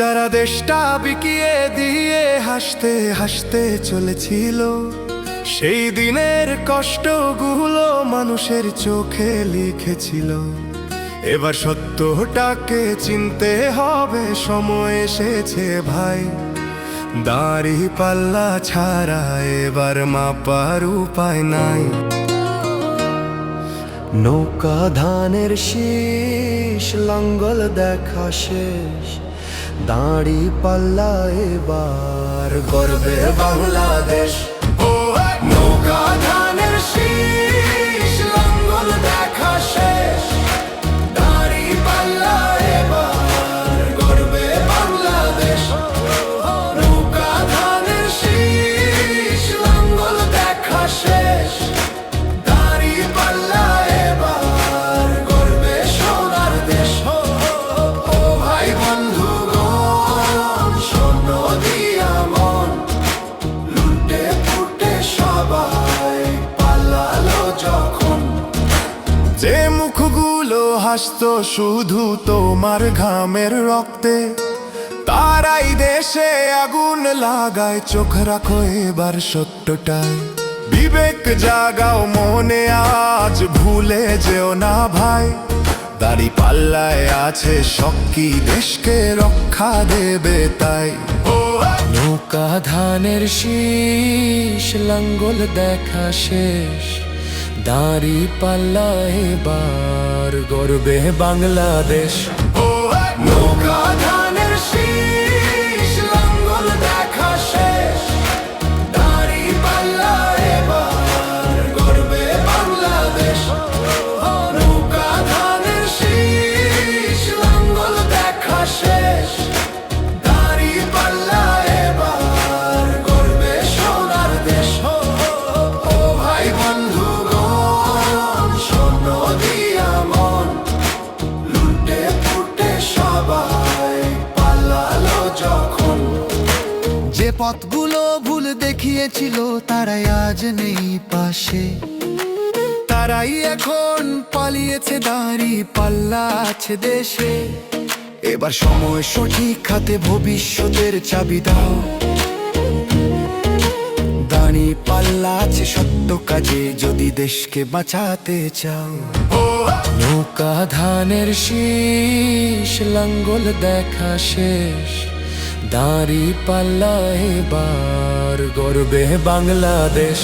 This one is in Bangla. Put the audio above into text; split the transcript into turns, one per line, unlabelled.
যারা দেশটা বিকিয়ে দিয়ে হাসতে হাসতে চলেছিল, সেই দিনের কষ্টগুলো মানুষের চোখে লিখেছিল। এবার সত্যটাকে চিনতে হবে, সময় এসেছে ভাই। দাড়ি পাল্লা ছাড়া এবার মাপার উপায় নাই। নৌকা ধানের শীষ, লাঙ্গল দেখা শেষ, দাড়ি পাল্লা এবার গর্বে বাংলাদেশ। নৌকা ধানের শীষ, লাঙ্গল দেখা শেষ, দাড়ি পাল্লা এবার গর্বে বাংলাদেশ। নৌকা ধানের শীষ, লাঙ্গল দেখা শেষ, দাড়ি পাল্লা এবার গর্বে সোনার দেশ। ও ভাই বন্ধুগণ, শোনো দিয়া মন, লুটে ফুটে সবাই পালালো যখন। যে মুখগুলো হাসতো শুধু তোমার ঘামের রক্তে, তারাই দেশে আগুন লাগায়। চোখ রাখো এবার সত্যটায়, বিবেক জাগাও মনে, আজ ভুলে যেও না ভাই। দাড়ি পাল্লায় আছে শক্তি, দেশকে রক্ষা দেবে তাই। নৌকা ধানের শীষ, লাঙ্গল দেখা শেষ, দাড়ি পাল্লা এবার গর্বে বাংলাদেশ। নৌকা ধানের শীষ, লাঙ্গল দেখা শেষ, দাড়ি পাল্লা এবার গর্বে বাংলাদেশ। নৌকা ধানের শীষ, লাঙ্গল দেখা শেষ, দাড়ি পাল্লা এবার গর্বে সোনার দেশ। ও ভাই বন্ধুগণ, শোনো দিয়া মন, লুটে ফুটে সবাই পালালো যখন। যে পথগুলো ভুল দেখিয়েছিল তারাই আজ নেই পাশে, তারাই এখন পালিয়েছে, দাড়ি পাল্লা আছে দেশে। এবার সময় সঠিক হাতে, ভবিষ্যতের চাবি দাও। দাড়ি পাল্লা আছে সত্য কাজে, যদি দেশকে বাঁচাতে চাও। নৌকা ধানের শীষ, লাঙ্গল দেখা শেষ, দাড়ি পাল্লা এবার গর্বে বাংলাদেশ।